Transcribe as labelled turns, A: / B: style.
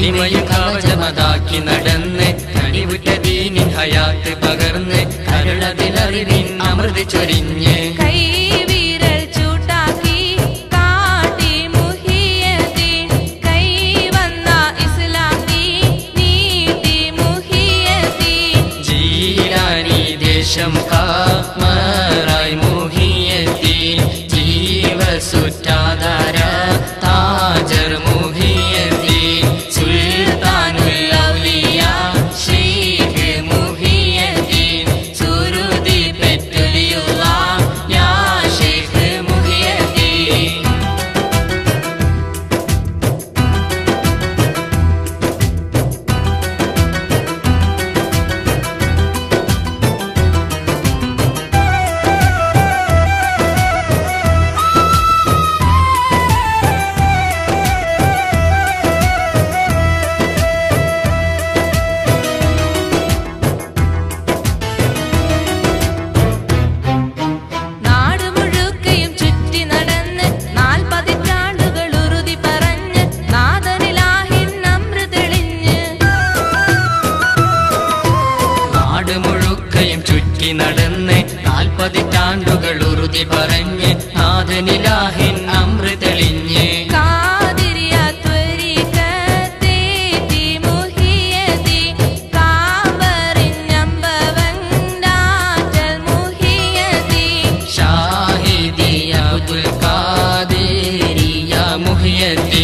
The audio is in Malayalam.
A: തനിമയും കവചമതാക്കി നടന്ന് കണിവുറ്റ ദീനിൻ ഹയാത്ത് പകർന്ന് കരുണതിലറിവിൻ അമൃത് ചൊരിഞ്ഞ്
B: കൈവിരൽ ചൂട്ടാക്കി കാട്ടി മുഹിയദ്ദീൻ കൈവന്ന ഇസ്ലാമി നീതി മുഹിയദ്ദീൻ
A: ജീലാനി ദേശം കാമറായി മുഹിയദ്ദീൻ ജീവസുറ്റാധാര താജർ മുഹിയദ്ദീൻ സുൽത്താനുൽ ഔലിയ ശൈഖ് മുഹിയദ്ദീൻ സുരുദി പെറ്റുലിയുള്ള യാ ശൈഖ് മുഹിയദ്ദീൻ
B: നാട് മുഴുക്കയും ചുറ്റി നടന്ന് 40 പതിറ്റാണ്ടുകൾ ഉറുതി പറഞ്ഞ് നാദനിലാഹിൻ അമൃതെളിഞ്ഞ്
A: നാട് മുഴുക്കയും ചുറ്റി നടന്ന് 40 പതിറ്റാണ്ടുകൾ ഉറുതി പറഞ്ഞ് നാഥനിലാഹിൻ അമൃതെളിഞ്ഞ്
B: കാതിരിയ ത്വരീഖത്തേറ്റി മുഹിയദ്ദീൻ കാവറിഞ്ഞമ്പവണ്ടാറ്റൽ മുഹിയദ്ദീൻ
A: ഷാഹിദിയ അബ്ദുൽ ഖാദിരിയ മുഹിയദ്ദീൻ